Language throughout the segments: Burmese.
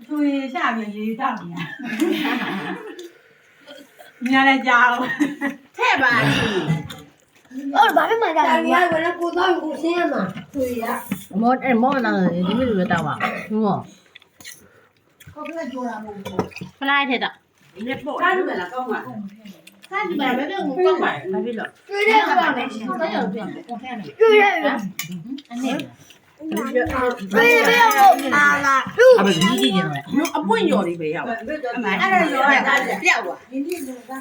သူရရှာပြီးရေးတောက်နေညာလည်းကြောက်ထဲ့ပါအော်ဘာမှမကြဘူး။ဘာလဲကိုတော့ကိုရှင်းရမှာ။သူရ။မောနာဒီလိုပဲတောက်ပါ။ဟုတ်မော။ဟုတ်ကဲ့ကြောတာမဟုတ်ဘူး။ဖလိုက်ထဲတော့ ဒီပေါ့ကားလို့လားကောင်းပါကားဒီမှာလည်းကောင်းပါဘာဖြစ်လို့ တွေ့ရပါမယ်။ဟုတ်တယ်ပြန်။တွေ့ရ။အနေ။တွေ့ရပါလား။အမကြီးကြီးကျင်တယ်။ အပွင့်ရော်လေးပဲရောက်အဲ့ဒါရော်လိုက်တာပြောက်သွား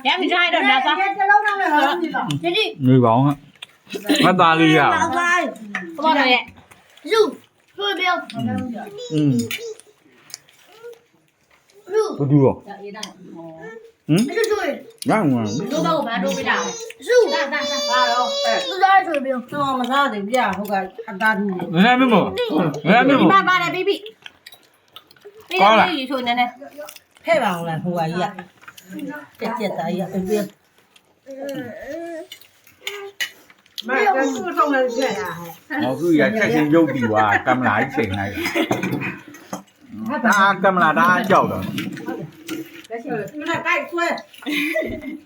ရမ်းကြိုက်တော့ဒါသာ။တစ်လုံးတော့လည်းဟုတ်ပြီပါ။ဒီ နေပါအောင်ငါသားလေးရအောင် ဘာလဲ။ယူတွေ့ပြော อืม ယူ ဘယ်သူရောဟမ် ယူတွေ့ ရအောင် တို့တော့ဘာတို့ပြတာယူဒါဘာတော့သူသားတွေ့ပြော တော့မစားတယ်ပြဟုတ်ကအတားသူ ငါမမောငါမမော ပါပါတယ်ဘေဘီဆိုနေနေ ဖဲ့ပါအောင်လားဟိုကကြီးကတက်သားကြီးကပြမကသူ့ဆောင်လည်းပြရဟဲ့ ဟောသူရချက်ချင်းရုပ်ပြီးွာကင်မရာကြီးချိန်လိုက်တာကင်မရာဒါကြောက်တော့ လက်ရှိကတိုက်ဆွဲ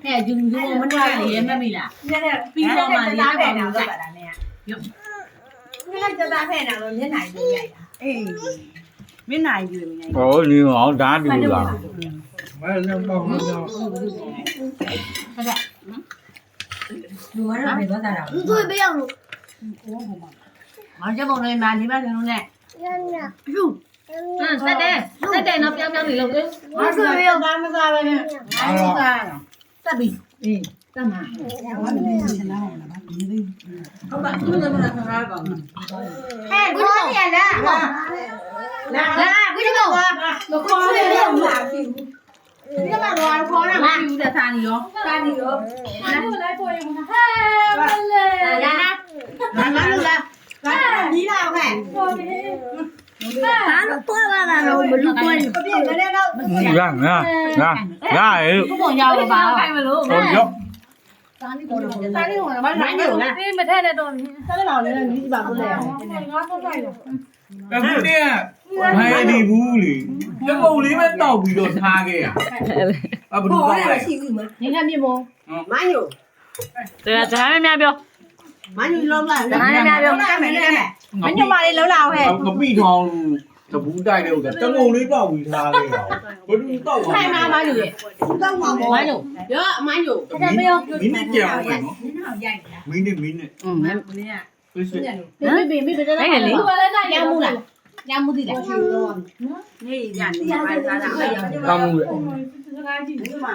ဟဲ့ဂျူဂျူမနာလေမမီလား နည်းနည်းပြီးတော့မှရေးပါအောင်လုပ်ပါလားနဲ့ရုပ်နည်းနည်းသားဖဲ့နေတော့မျက်နှာကြီးရိုက်တာအေးမျက်နှာကြီးယူနေ ဟောနေအောင်ဒါတူလား မဲလည်းပေါ့မလို့လူရတာပဲသွားတာ သူတွေ့ပြောလို့ ငါချက်ပုံလေးမှဒီဘက်ကနေနဲ့ ယူတက်တယ်နော်ပြောင်းနေလို့ ငါဆိုရဘာမစားပဲနဲ့ငါမစား တက်ပြီ အေးတမဘာမင်းချင်လာအောင်လားဒီလေးဟုတ်ပါသူလည်းမလာစားပါဘူး ဟဲ့ကိုရလား လာ ကိုရတော့ မခေါ်ရဘူးလားဒီကမှတော့ခေါ်ရမှာဘူးတဲ့သားနီရောသားနီရောဘာလို့လဲပေါ်ရင်ဟဲ့မလေး ရလား ငါလို့လားငါနီးလာခဲ့ ဘာလို့ပေါ်လာတာလို့ဘလူပေါ် အပြည့်လည်းတော့ ငါဟဲ့ ဘုံရောက်တော့ပါခိုင်းမလို့ ဟောရော သားနီပေါ်တော့သားနီပေါ်တော့ဘာလို့လဲမထက်တဲ့တော့သားတော်လည်းနီးပါဘူးလေငါတော့လိုက်တော့ အခုတည်းကမိုင်းနေဘူးလေတကုတ်လေးပဲတောက်ပြီးတော့ထားခဲ့ရအဘလူတောက်လိုက် ရှိဘူးမ ငါမြင်မို့ မညို ဒါစကားများပြော မညိုလုံးလာ စကားများပြော ကဲမယ်ကဲမယ်မညိုမလေးလုံးလာဟဲ့ ငပိထောင်တပူးတိုက်တဲ့ဥစ္စာတကုတ်လေးတောက်ပြီးထားခဲ့ရဘလူတောက် ခိုင်းမှာမလို့ရဲ့ တော့မှာပေါ့ မလို့ ရောမညို မိနစ်ကြာအောင်နော် ရိုက်တာ မိနစ် မင်းက ဆွဆွ မိတယ်လေရမ်းမှုလားရမ်းမှုတိလား နေရနေပါသားတာ ကောင်းမှုရ စကားကြည့်ဒီမှာ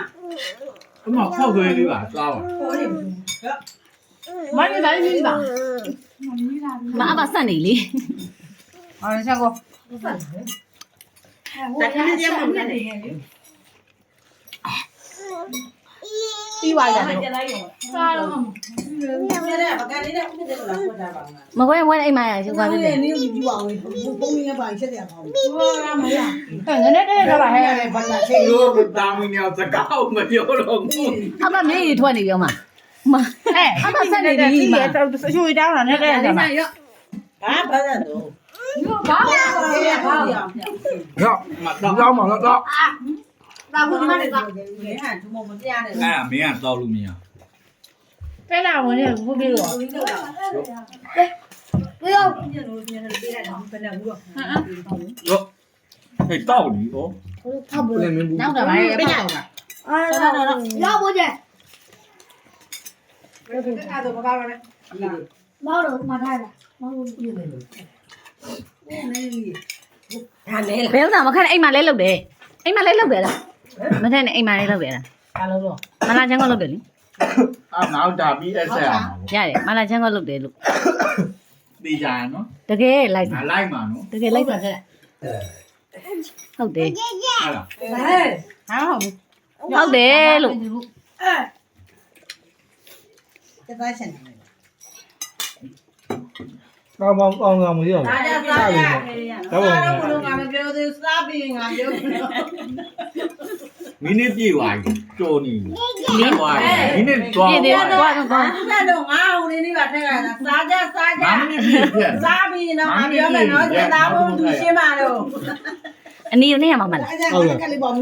အမခောက်သွဲလေးပါစားပါ ပေါ်နေဘူး မင်းဘာလို့ကြီးပါမအပါဆက်နေလေ အော်ဆက်ကိုတက်နေကြမှာနေတယ်ပြီးသွားရတယ်စားတော့မြဲတဲ့ပကလေးနဲ့ဥပဒေကလာပေါ်တာပါငါ မကွဲဝဲအိမ်မှာရရှင်ကွာပြီ နေနေပြီးအောင်ပုံရပါချက်ရပါဘူးဟောရမရ ငနဲ့တဲ့တော့ပါဟဲ့ ဘာလာချင်း လို့တာမင်းယောက်စကားမပြောတော့ဘူး အမမြေကြီးထွက်နေပြောမှာမဟဲ့အမဆက်နေပြီမှာ ရွှေတောင်းတာနဲ့တဲ့ကမှာဘာသာတော့ဘာဘာဘာ ရောမတော့မတော့ ဒါဘူးမလေးကလေဟာသူမမပြရတယ် အဲ့မင်းကတော့လို့မရ တဲ့လာဝင်နေဘူးပြီးတော့ ဘူးလို့ ပြီးတော့ ညလို့ညလို့ပေးလိုက်တော့ဘယ်နဲ့ဘူးတော့ ရောဟဲ့တောက်လीဩ ထောက်ဘူးနောက်တော့ဗါရဲ့ပေါ့ကရောက်ဘူးကျ ဘယ်လိုလဲတော့ဘာပါလဲ မောတော့မထားလားမောလို့ပြည့်တယ် နေနေဟာနေ ဘယ်ဥစ္စာမခက်အိမ်မှာလဲလုပ်တယ်အိမ်မှာလဲလုပ်တယ်လားမထက်နဲ့အိမ်မှာလဲလုပ်တယ်လား ဘာလို့တော့ မလာချမ်းကလုပ်တယ်လေ အာနောက်တာပြီးအဆက်အောင် ရတယ်မလာချမ်းကလုပ်တယ်လို့ သိကြရနော် တကယ်လိုက် ငါလိုက်မှာနော် တကယ်လိုက်ပါခဲ့ဟုတ်တယ် ဟာလား ဟဲ့ဟာဟုတ် ဟုတ်တယ်လို့ တဲ့သားရှင်နေ ကောင်းကောင်းမရဘူး ဒါကြစားရတော့ဘလို့ငါမပြောသေးစားပြီးငါပြော မိနစ်ပြည့်သွားပြီကြော်နေမိနစ်သွားမိနစ်သွား ပြည့်တယ်ကွာကွာ အဲ့တော့ငါဟိုလေးလေးပါထက်ကစားကြစားကြ မိနစ်ပြည့်ပြည့် စားပြီးတော့ငါပြောမယ်နော်ကျသားဘုံသူရှင်းပါတော့ အနီးနဲ့ရမှာမလား အဲ့ဒါကလေးပေါ်မှု